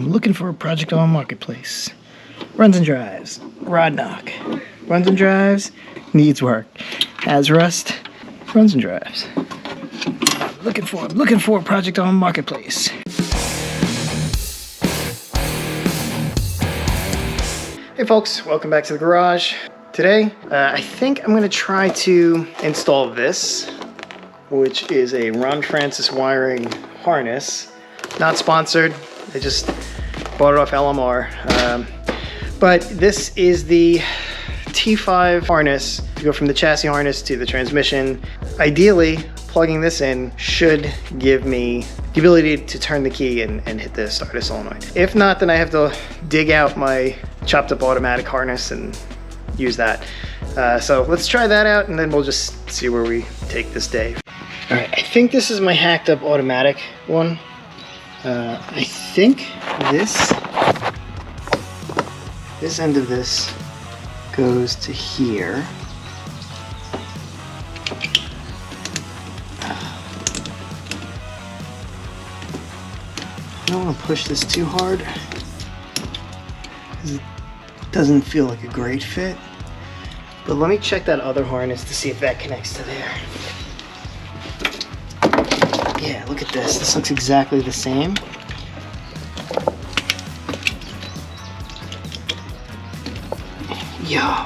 I'm looking for a project on Marketplace. Runs and drives. Rod knock. Runs and drives. Needs work. Has rust. Runs and drives. I'm looking for a project on Marketplace. Hey folks, welcome back to the garage. Today, I think I'm gonna try to install this, which is a Ron Francis wiring harness. Not sponsored, I just bought it off LMR. But this is the T5 harness to go from the chassis harness to the transmission. Ideally, plugging this in should give me the ability to turn the key and hit the starter solenoid. If not, then I have to dig out my chopped up automatic harness and use that. So let's try that out and then we'll just see where we take this day. All right, I think this is my hacked up automatic one. I think this end of this goes to here. I don't want to push this too hard because it doesn't feel like a great fit. But let me check that other harness to see if that connects to there. Yeah, look at this. This looks exactly the same. Yo.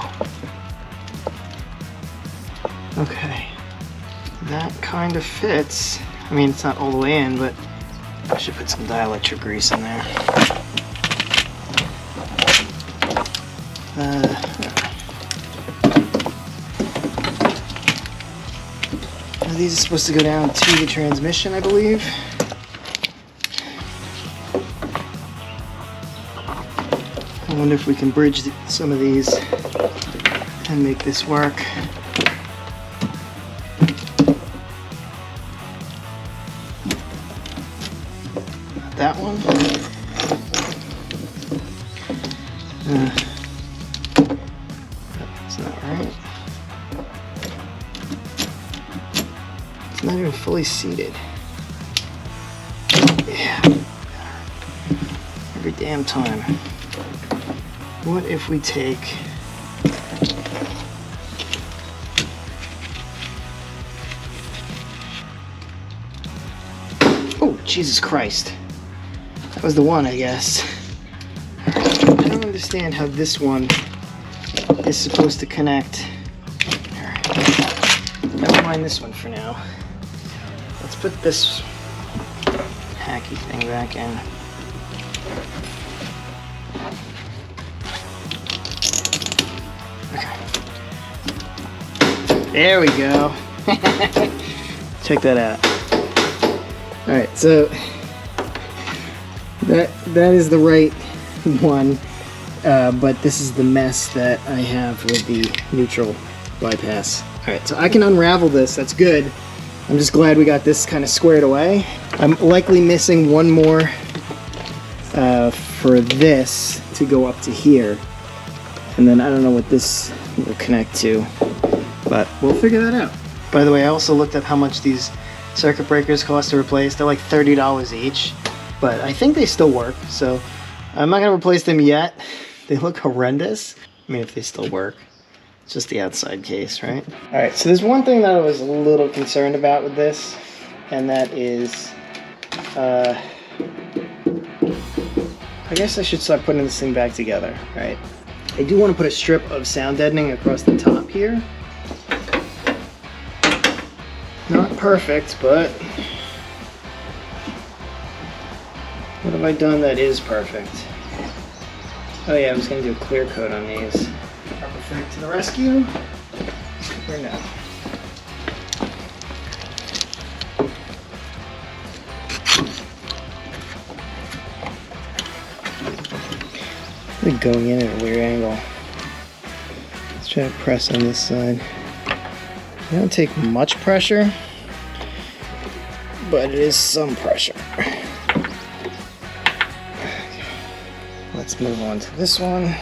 Okay. That kind of fits. I mean, it's not all the way in, but I should put some dielectric grease in there. These are supposed to go down to the transmission, I believe. I wonder if we can bridge some of these and make this work. Not that one. That's not right. It's not even fully seated. Yeah. Every damn time. What if we take oh, Jesus Christ. That was the one, I guess. I don't understand how this one is supposed to connect. Never mind this one for now. Let's put this hacky thing back in. Okay. There we go. Check that out. Alright, so that is the right one, but this is the mess that I have with the neutral bypass. Alright, so I can unravel this, that's good. I'm just glad we got this kind of squared away. I'm likely missing one more for this to go up to here. And then I don't know what this will connect to, but we'll figure that out. By the way, I also looked up how much these circuit breakers cost to replace. They're like $30 each, but I think they still work. So I'm not gonna replace them yet. They look horrendous. I mean, if they still work. It's just the outside case, right? All right, so there's one thing that I was a little concerned about with this, and that is, I guess I should start putting this thing back together, right? I do want to put a strip of sound deadening across the top here. Not perfect, but what have I done that is perfect? Oh yeah, I was gonna do a clear coat on these. Perfect to the rescue. Or no? Really going in at a weird angle. Let's try to press on this side. It don't take much pressure, but it is some pressure. Okay. Let's move on to this one.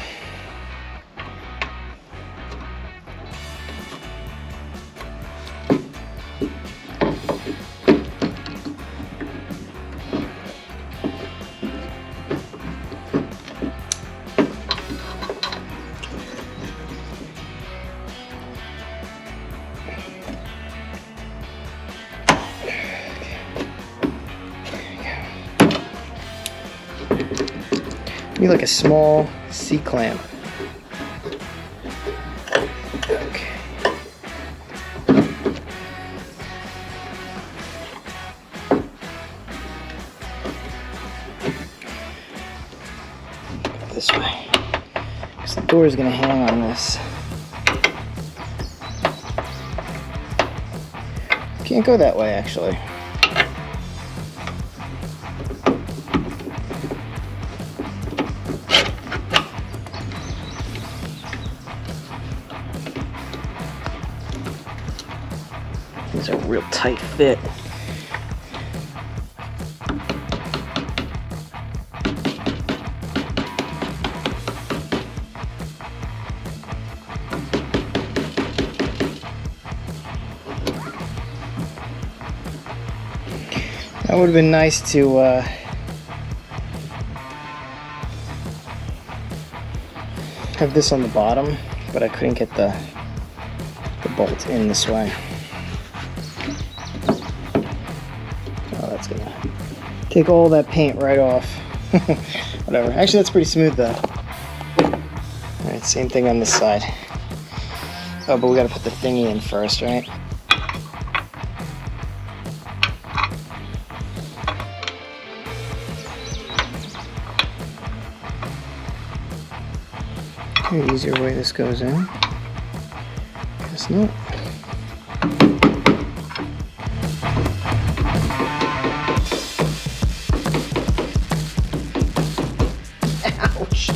Maybe like a small C-clamp. Okay. This way, because the door is going to hang on this. Can't go that way, actually. These are a real tight fit. That would have been nice to have this on the bottom, but I couldn't get the bolt in this way. Oh, that's gonna take all that paint right off. Whatever. Actually, that's pretty smooth though. Alright, same thing on this side. Oh, but we gotta put the thingy in first, right? Easier way this goes in. Guess not. Ouch.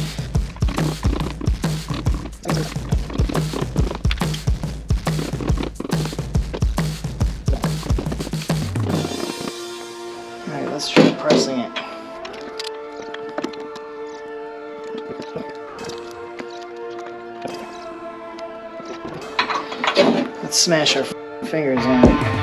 Alright, let's try pressing it. Let's smash our fingers in it.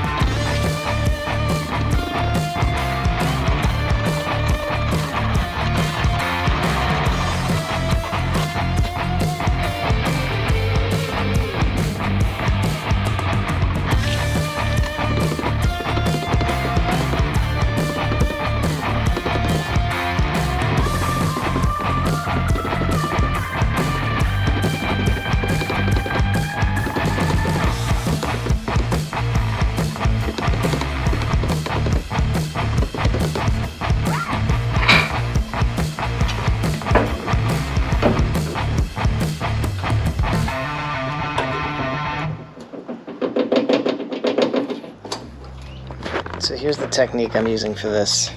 So here's the technique I'm using for this.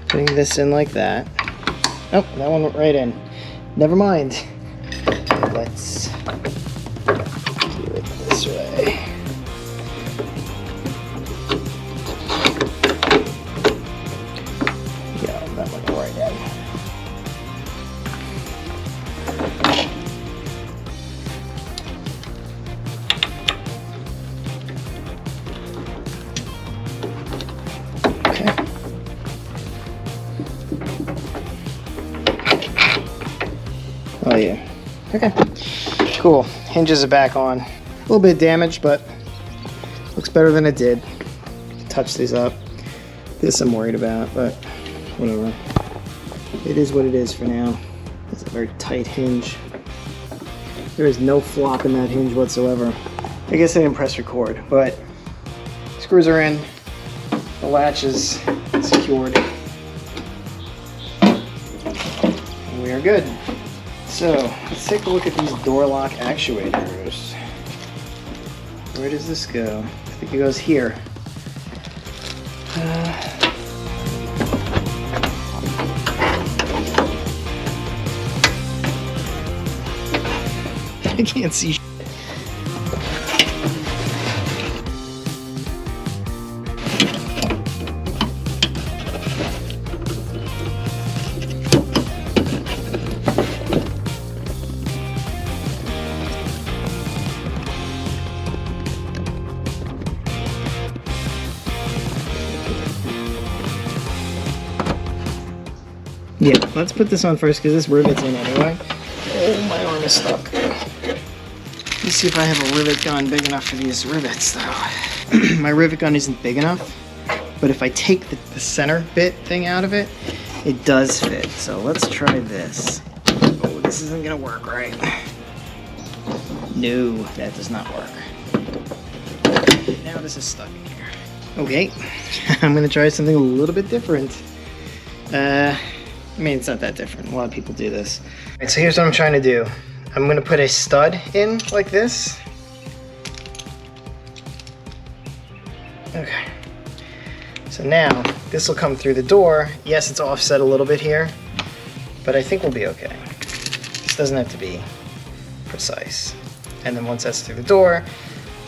Putting this in like that. Oh, that one went right in. Never mind. Let's do it this way. Yeah, that went right in. Oh yeah. Okay. Cool. Hinges are back on. A little bit damaged, but looks better than it did. Touch these up. This I'm worried about, but whatever. It is what it is for now. It's a very tight hinge. There is no flop in that hinge whatsoever. I guess I didn't press record, but screws are in. The latch is secured. And we are good. So, let's take a look at these door lock actuators. Where does this go? I think it goes here. I can't see shit. Yeah, let's put this on first because this rivet's in anyway. Oh, my arm is stuck. Let's see if I have a rivet gun big enough for these rivets, though. My rivet gun isn't big enough, but if I take the center bit thing out of it, it does fit. So let's try this. Oh, this isn't gonna work, right? No, that does not work. Now this is stuck in here. Okay, I'm gonna try something a little bit different. I mean, it's not that different. A lot of people do this. All right, so here's what I'm trying to do. I'm gonna put a stud in like this. Okay. So now this will come through the door. Yes, it's offset a little bit here, but I think we'll be okay. This doesn't have to be precise. And then once that's through the door,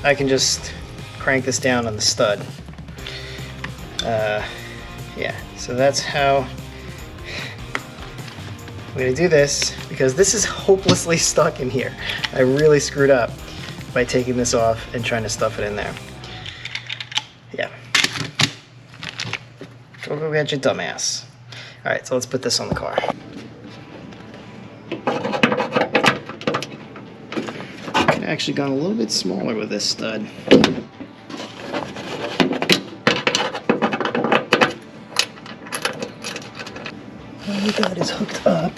I can just crank this down on the stud. Yeah, so that's how I'm gonna do this, because this is hopelessly stuck in here. I really screwed up by taking this off and trying to stuff it in there. Yeah. Go get your dumbass. All right, so let's put this on the car. Could have actually gone a little bit smaller with this stud. All we got is hooked up.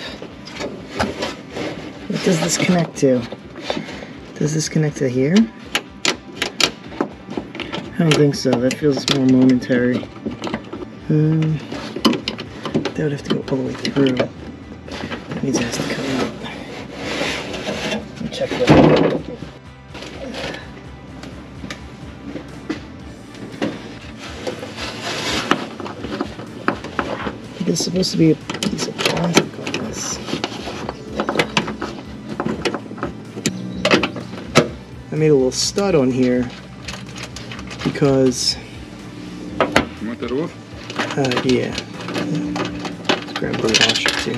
What does this connect to? Does this connect to here? I don't think so. That feels more momentary. That would have to go all the way through. That means it has to come out. Let me check that. There's supposed to be a piece of plastic on this. I made a little stud on here because. You want that off? Yeah. Let's grab the washer too.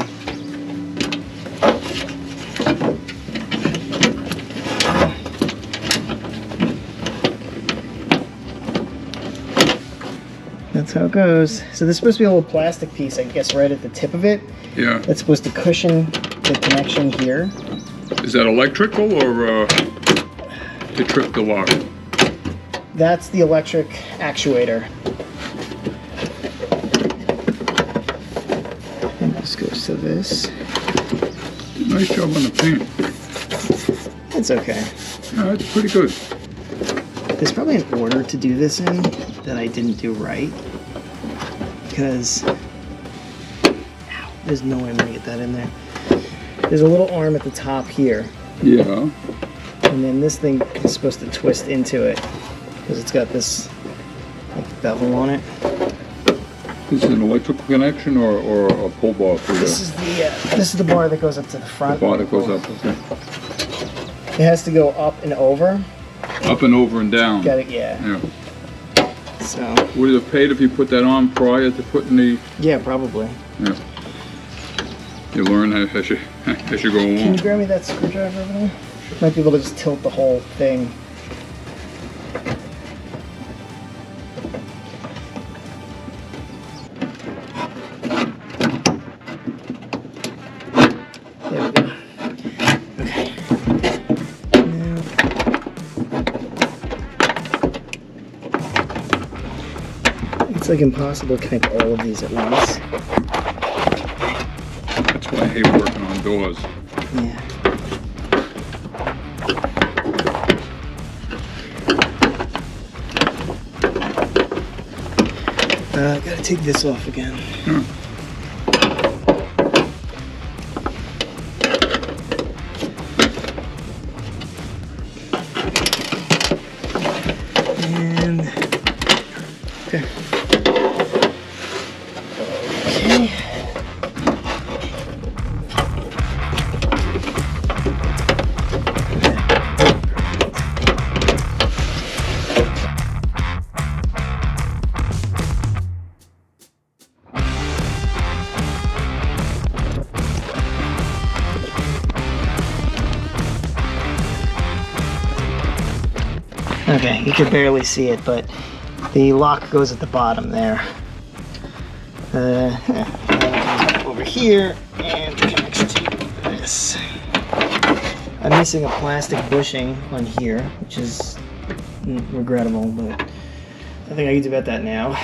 That's how it goes. So there's supposed to be a little plastic piece, I guess, right at the tip of it. Yeah. That's supposed to cushion the connection here. Is that electrical or to trip the lock? That's the electric actuator. And this goes to this. Nice job on the paint. It's okay. Yeah, that's pretty good. There's probably an order to do this in that I didn't do right, because there's no way I'm gonna get that in there. There's a little arm at the top here. Yeah. And then this thing is supposed to twist into it because it's got this like bevel on it. This is an electrical connection or a pull bar for This is the bar that goes up to the front. the bar that goes up. Okay. It has to go up and over. Up and over and down. Got it, yeah. Yeah. So. Would it have paid if you put that on prior to putting the? Yeah, probably. Yeah. You learn as you go along. Can you grab me that screwdriver over there? Might be able to just tilt the whole thing. There we go. Okay. Now, it's like impossible to connect all of these at once. That's why I hate working on doors. Yeah. I gotta take this off again. Yeah. And okay. Okay. Okay, you can barely see it, but the lock goes at the bottom there. Over here, and connects to this. I'm missing a plastic bushing on here, which is regrettable, but nothing I can do about that now.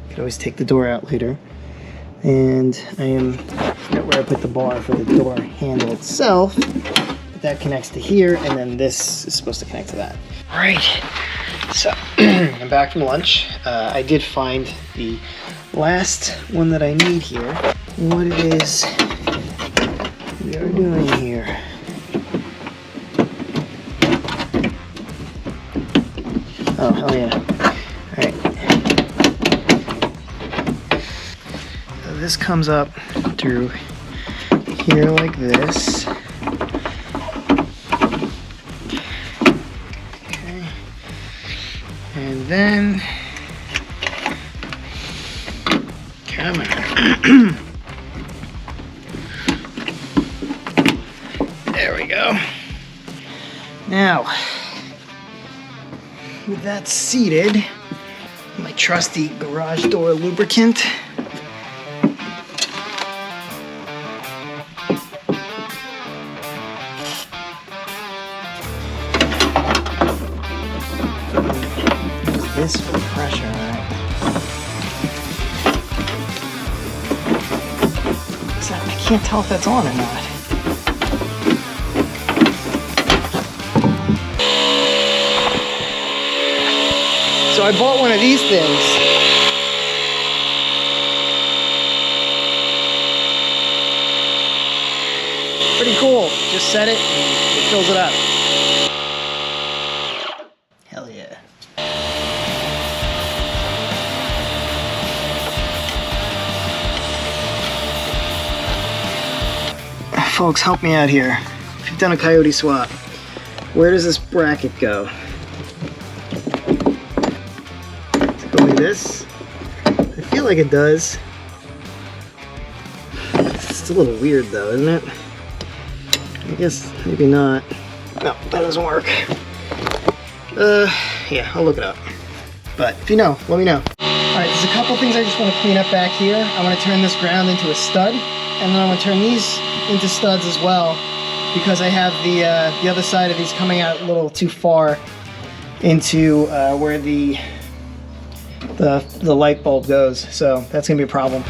Could always take the door out later And I forget where I put the bar for the door handle itself. But that connects to here, and then this is supposed to connect to that. All right, so I'm back from lunch. I did find the last one that I need here. What it is we are doing here. Oh, hell yeah. All right. So this comes up through here like this. Okay. And then, come on. There we go. Now, with that seated, my trusty garage door lubricant. Use this for pressure, right? So I can't tell if that's on or not. So I bought one of these things. Pretty cool. Just set it and it fills it up. Hell yeah. Folks, help me out here. If you've done a coyote swap, where does this bracket go? This? I feel like it does. It's a little weird though, isn't it? I guess maybe not. No, that doesn't work. Yeah, I'll look it up. But if you know, let me know. Alright, there's a couple things I just want to clean up back here. I want to turn this ground into a stud, and then I want to turn these into studs as well, because I have the other side of these coming out a little too far into where the light bulb goes, so that's gonna be a problem.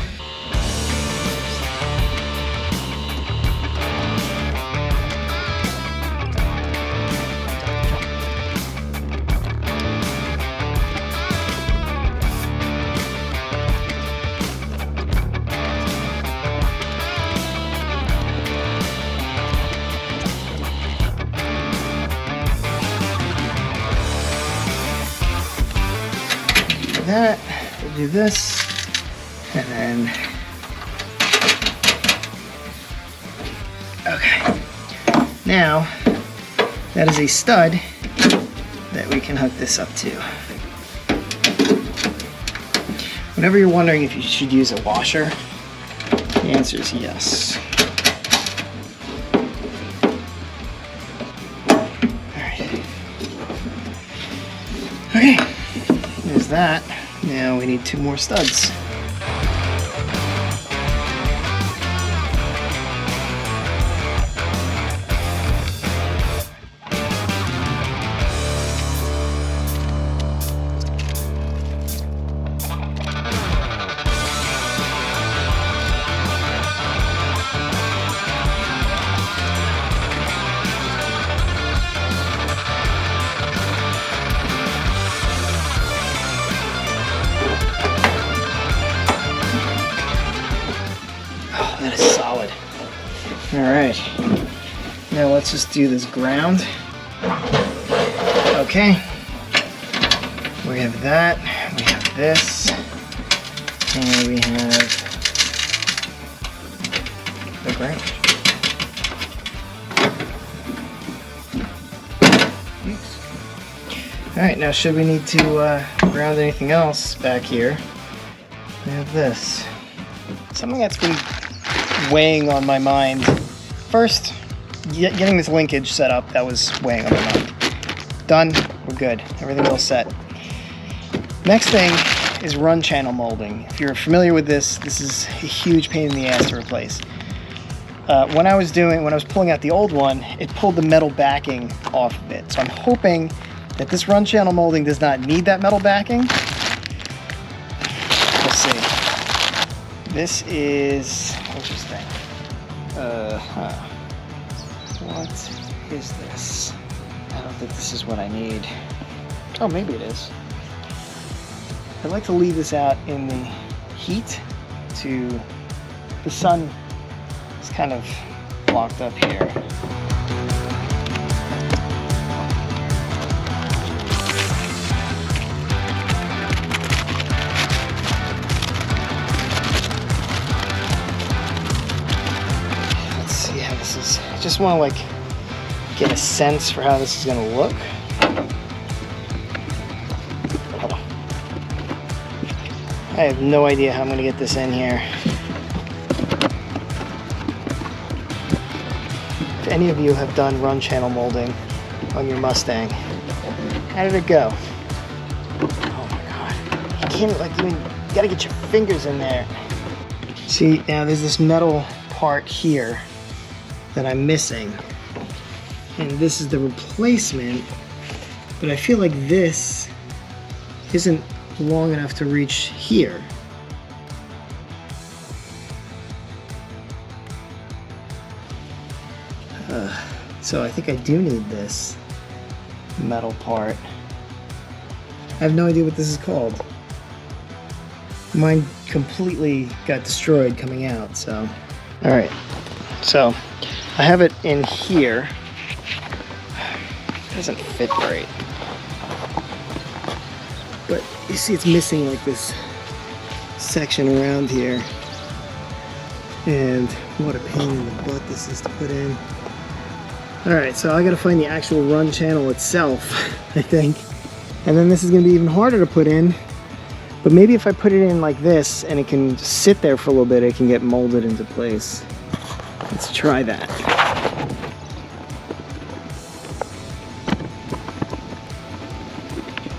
That, we'll do this, and then, okay. Now, that is a stud that we can hook this up to. Whenever you're wondering if you should use a washer, the answer is yes. Alright. Okay, there's that. Now we need 2 more studs. That is solid. Alright, now let's just do this ground. Okay, we have that, we have this, and we have the ground. Alright, now should we need to ground anything else back here, we have this. Something that's been weighing on my mind. First, getting this linkage set up, that was weighing on my mind. Done, we're good. Everything all set. Next thing is run channel molding. If you're familiar with this, this is a huge pain in the ass to replace. When I was pulling out the old one, it pulled the metal backing off of it. So I'm hoping that this run channel molding does not need that metal backing. We'll see. This is interesting. What is this? I don't think this is what I need. Oh, maybe it is. I'd like to leave this out in the heat to the sun is kind of blocked up here. Let's see how this is. I just want to like get a sense for how this is going to look. I have no idea how I'm going to get this in here. If any of you have done run channel molding on your Mustang, how did it go? Oh my god. You can't like even, you gotta get your fingers in there. See, now there's this metal part here that I'm missing. And this is the replacement, but I feel like this isn't long enough to reach here. So I think I do need this metal part. I have no idea what this is called. Mine completely got destroyed coming out, so. All right, so I have it in here. It doesn't fit great. But you see it's missing like this section around here. And what a pain in the butt this is to put in. Alright, so I gotta find the actual run channel itself, I think. And then this is gonna be even harder to put in. But maybe if I put it in like this and it can just sit there for a little bit, it can get molded into place. Let's try that.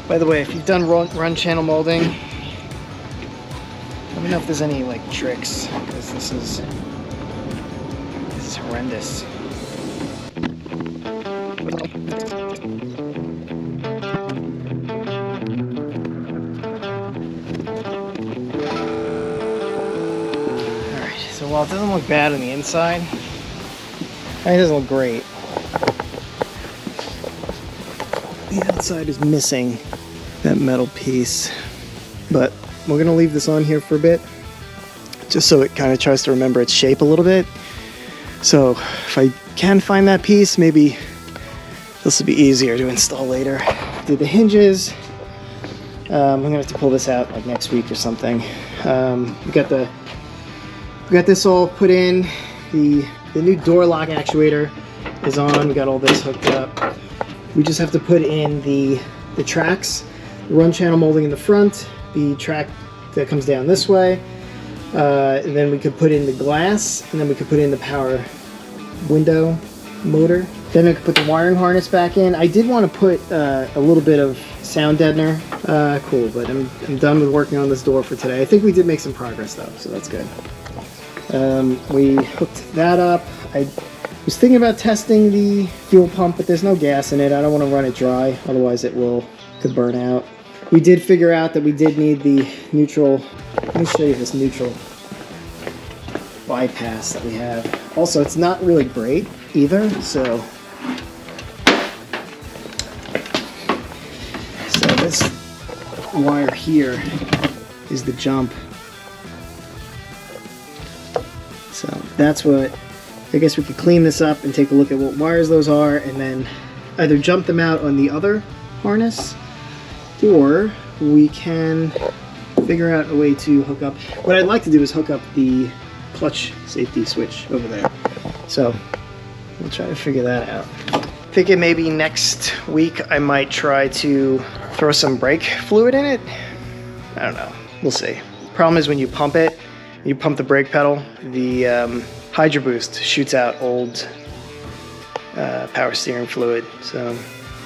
By the way, if you've done run channel molding, let me know if there's any like tricks, because this is horrendous. Alright, so while it doesn't look bad on the inside, it doesn't look great. The outside is missing that metal piece, but we're gonna leave this on here for a bit just so it kind of tries to remember its shape a little bit. So if I can find that piece, maybe this will be easier to install later. Did the hinges. I'm gonna have to pull this out like next week or something. We got this all put in. The new door lock actuator is on. We got all this hooked up. We just have to put in the tracks, the run channel molding in the front, the track that comes down this way, and then we could put in the glass, and then we could put in the power window motor. Then I could put the wiring harness back in. I did want to put a little bit of sound deadener. Cool, but I'm done with working on this door for today. I think we did make some progress though, so that's good. We hooked that up. I was thinking about testing the fuel pump, but there's no gas in it. I don't want to run it dry, otherwise it could burn out. We did figure out that we did need the neutral. Let me show you this neutral bypass that we have. Also, it's not really great either, so this wire here is the jump. So that's what, I guess we could clean this up and take a look at what wires those are, and then either jump them out on the other harness, or we can figure out a way to hook up. What I'd like to do is hook up the clutch safety switch over there. So we'll try to figure that out. Thinking maybe next week I might try to throw some brake fluid in it. I don't know, we'll see. Problem is when you pump it, you pump the brake pedal, the Hydro Boost shoots out old power steering fluid, so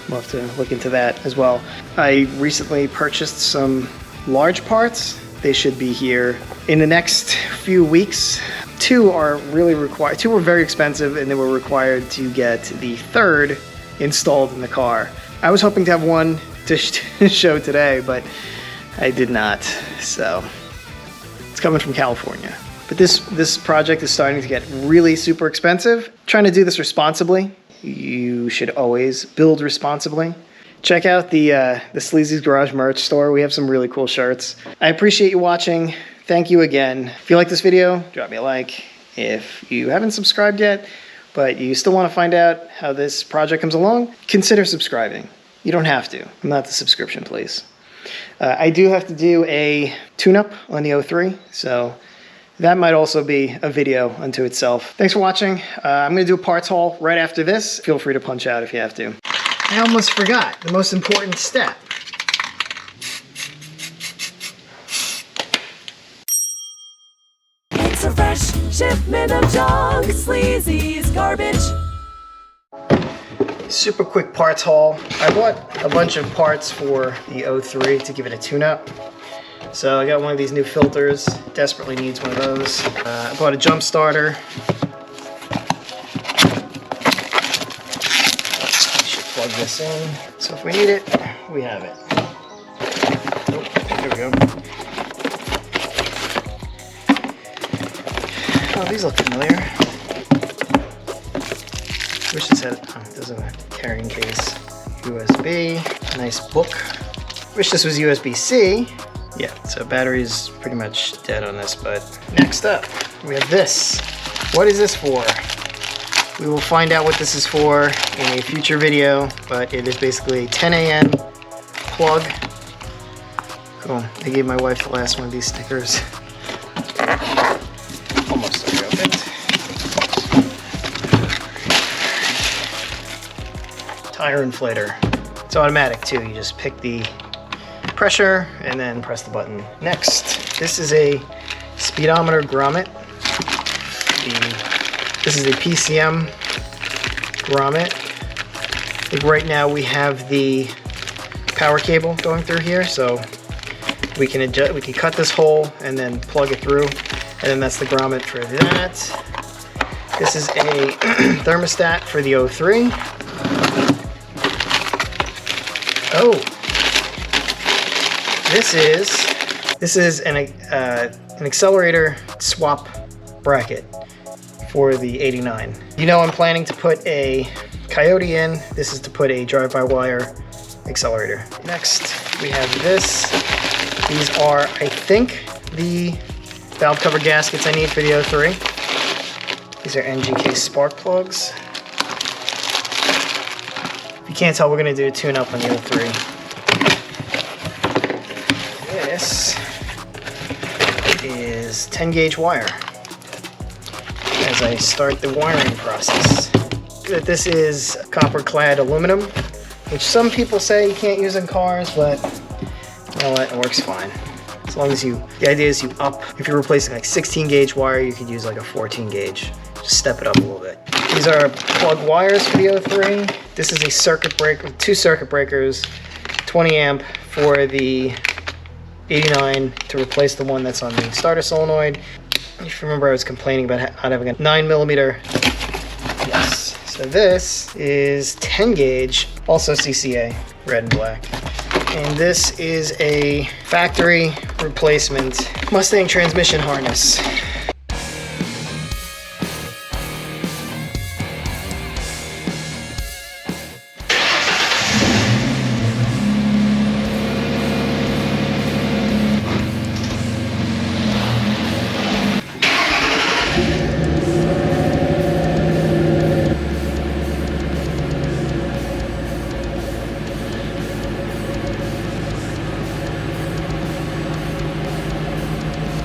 we'll have to look into that as well. I recently purchased some large parts. They should be here in the next few weeks. Two are very expensive, and they were required to get the third installed in the car. I was hoping to have one to show today, but I did not, so It's coming from California. But this project is starting to get really super expensive. Trying to do this responsibly. You should always build responsibly. Check out the Sleazy's Garage merch store. We have some really cool shirts. I appreciate you watching. Thank you again. If you like this video, drop me a like. If you haven't subscribed yet, but you still want to find out how this project comes along, consider subscribing. You don't have to. I'm not the subscription place. I do have to do a tune-up on the 03, so that might also be a video unto itself. Thanks for watching. I'm going to do a parts haul right after this. Feel free to punch out if you have to. I almost forgot the most important step. It's a fresh shipment of junk, Sleazy's garbage. Super quick parts haul. I bought a bunch of parts for the 03 to give it a tune-up. So I got one of these new filters. Desperately needs one of those. I bought a jump starter. Should plug this in. So if we need it, we have it. Oh, there we go. Oh, these look familiar. Wish this had, oh, it doesn't have a carrying case. USB, nice book. Wish this was USB-C. Yeah, so battery's pretty much dead on this, but next up, we have this. What is this for? We will find out what this is for in a future video, but it is basically a 10 a.m. plug. Cool, I gave my wife the last one of these stickers. Almost opened. Tire inflator. It's automatic too. You just pick the pressure and then press the button. Next, this is a speedometer grommet. This is a PCM grommet. Like right now we have the power cable going through here, so we can adjust. We can cut this hole and then plug it through, and then that's the grommet for that. This is a thermostat for the 03. Oh, this is an accelerator swap bracket for the 89. You know I'm planning to put a Coyote in. This is to put a drive-by-wire accelerator. Next, we have this. These are, I think, the valve cover gaskets I need for the 03. These are NGK spark plugs. If you can't tell, we're going to do a tune-up on the 03. This is 10 gauge wire as I start the wiring process. This is copper clad aluminum, which some people say you can't use in cars, but you know what, it works fine. As long as the idea is you up. If you're replacing like 16 gauge wire, you could use like a 14 gauge. Just step it up a little bit. These are plug wires for the 03. This is a circuit breaker, 2 circuit breakers, 20 amp for the 89 to replace the one that's on the starter solenoid. If you remember, I was complaining about not having a 9mm. Yes. So this is 10 gauge, also CCA, red and black. And this is a factory replacement Mustang transmission harness.